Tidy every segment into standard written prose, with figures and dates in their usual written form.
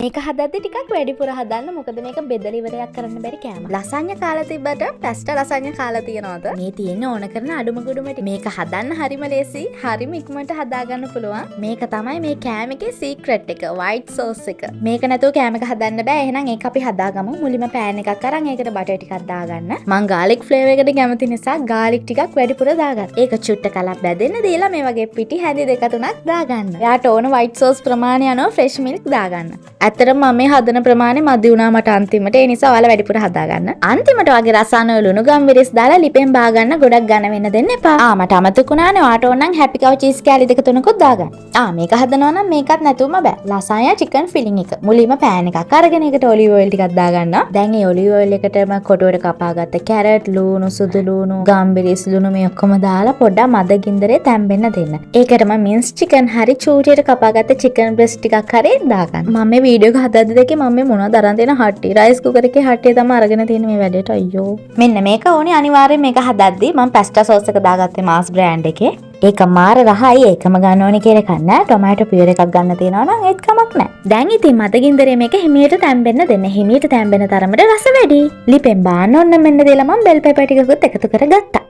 මේක හදද්දි ටිකක් වැඩිපුර හදන්න. මොකද මේක බෙදලා ඉවරයක් කරන්න බැරි කෑම. ලසඤ්ඤා කාලා තිබ්බට පැස්ටා ලසඤ්ඤා කාලා තියනවද? මේ තියෙන ඕන කරන අඩුම ගුඩුම ටික. මේක හදන්න හරිම ලේසි. හරිම ඉක්මනට හදා ගන්න පුළුවන්. මේක තමයි මේ කෑම එකේ සීක්‍රට් එක. white sauce එක. මේක නැතුව කෑම එක හදන්න බෑ. එහෙනම් ඒක අපි හදාගමු. මුලින්ම පෑන් එකක් අරන් ඒකට බටර් ටිකක් දාගන්න. මං garlic flavour එකට කැමති නිසා garlic ටිකක් වැඩිපුර දාගන්න. ඒක චුට්ට කලක් බැදෙන්න දීලා මේ වගේ පිටි හැඳි දෙක තුනක් දාගන්න. එයාට ඕන white sauce ප්‍රමාණය අනුව fresh milk දාගන්න. ඇත්තටම මම මේ හදන ප්‍රමාණය මදි වුණා මට අන්තිමට. ඒ නිසා ඔයාලා වැඩිපුර හදාගන්න. අන්තිමට වගේ රසායන ලුණු ගම්මිරිස් දාලා ලිපෙන් බා ගන්න. ගොඩක් ඝන වෙන්න දෙන්න එපා. මට අමතක වුණානේ. ඔයාට ඕන නම් happy cow cheese කෑලි දෙක තුනකුත් දාගන්න. මේක හදනවා නම් මේකත් නැතුවම බෑ. ලසායා chicken filling එක. මුලින්ම pan එකක් අරගෙන ඒකට olive oil ටිකක් දාගන්න. දැන් මේ olive oil එකටම කොටුවට කපාගත්ත carrot, ලුණු, සුදු ලුණු, ගම්මිරිස් ලුණු මේ ඔක්කොම දාලා පොඩ්ඩක් මද ගින්දරේ තැම්බෙන්න දෙන්න. ඒකටම minced chicken හරි චූටියට කපාගත්ත chicken breast ටිකක් හරි දාගන්න. මම මේ වීඩියෝ එක හදද්දි දෙකේ මම මේ මොනවද අරන් තියෙන හට්ටි රයිස් කුකර් එකේ හට්ටිය තමයි අරගෙන තියෙන මේ වැඩේට. අයියෝ. මෙන්න මේක ඕනේ අනිවාර්යෙන් මේක හදද්දි මම pasta sauce එක දාගත්තේ Mars brand එකේ. ඒක මාර රහයි. ඒකම ගන්න ඕනේ කියලා එකක් නෑ. ටොමැටෝ පියුර් එකක් ගන්න තියෙනවා නම් ඒත් කමක් නෑ. දැන් ඉතින් මදගින්දරේ මේක හිමියට තැම්බෙන්න දෙන්න. හිමියට තැම්බෙන තරමට රස වැඩි. ලිපෙන් බාන්න ඕන මෙන්න දෙලා මම බෙල් පෙපර් ටිකකුත් එකතු කරගත්තා.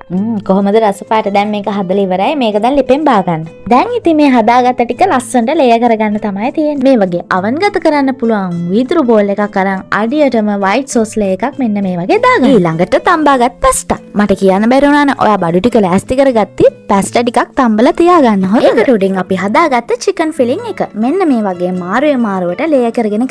කොහොමද රස පාට? දැන් මේක හදලා ඉවරයි. මේක දැන් ලිපෙන් බා ගන්න. දැන් ඉතින් මේ හදාගත්ත ටික ලස්සනට ලේයර් කරගන්න තමයි තියෙන්නේ. මේ වගේ oven ගත කරන්න පුළුවන් වීදුරු බෝල් එකක් අරන් අඩියටම white sauce ලේයර් එකක් මෙන්න මේ වගේ දාගන්න. ඊළඟට තම්බාගත් pasta. මට කියන්න බැරි වුණා නේ. ඔයා බඩු ටික ලෑස්ති කරගත්ති pasta ටික තම්බලා තියාගන්න. ඒකට උඩින් අපි හදාගත්ත chicken filling එක. මෙන්න මේ වගේ මාරුවට ලේයර් කරගෙන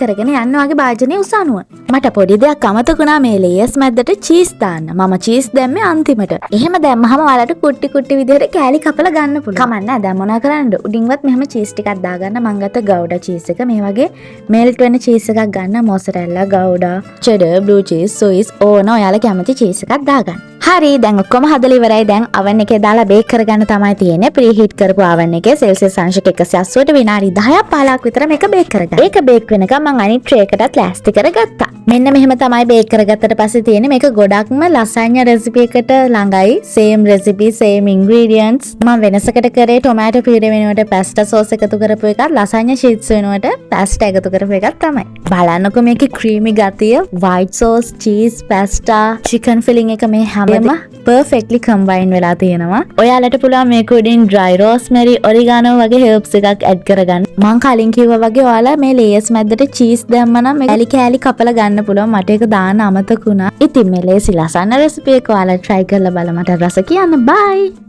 යන්න වගේ භාජනයේ උසනුව. මට පොඩි දෙයක් අමතක වුණා මේ layers මැද්දට cheese දාන්න. මම cheese දැම්මේ අන්තිමට. එහෙම දැම්මහම ඔයාලට කුට්ටි විදිහට කෑලි කපලා ගන්න පුළුවන්. කමක් නැහැ. දැන් මොනා කරන්නද? උඩින්වත් මෙහෙම cheese ටිකක් දාගන්න. මම ගත්ත gouda cheese එක. මේ වගේ melt වෙන cheese එකක් ගන්න. mozzarella, gouda, cheddar, blue cheese, swiss ඕන ඔයාලා කැමති cheese එකක් දාගන්න. හරි දැන් ඔක්කොම හදලා ඉවරයි. දැන් oven එකේ දාලා බේක් කරගන්න තමයි තියෙන්නේ. preheat කරපු oven එකේ celsius අංශක 180ට විනාඩි 10ක් 15ක් විතර මේක බේක් කරගන්න. ඒක බේක් වෙනකම් මම අනිත් tray එකටත් ලෑස්ති කරගත්තා. මෙන්න මෙහෙම තමයි බේක් කරගත්තට පස්සේ තියෙන්නේ. මේක ගොඩක්ම ලසඤ්ඤා recipe එකට ළඟයි. same recipe, same ingredients. මම වෙනසකට කරේ tomato puree වෙනුවට pasta sauce එකතු කරපු එකත් ලසඤ්ඤා sheets වෙනුවට pasta එකතු කරපු එකක් තමයි. බලන්නකො මේකේ creamy ගතිය, white sauce, cheese, pasta, chicken filling එක මේ හැම perfectly combine වෙලා තියෙනවා. ඔයාලට පුළුවන් මේක උඩින් dry rosemary, oregano වගේ herbs එකක් add කරගන්න. මම කලින් කිව්වා වගේ ඔයාලා මේ layers මැද්දට cheese දැම්මනම් මේ කෑලි කපලා ගන්න පුළුවන්. මට ඒක දාන්න අමතක වුණා. ඉතින් මේ ලේසි ලසන්න recipe එක ඔයාලා try කරලා බලලා මට රස කියන්න. bye.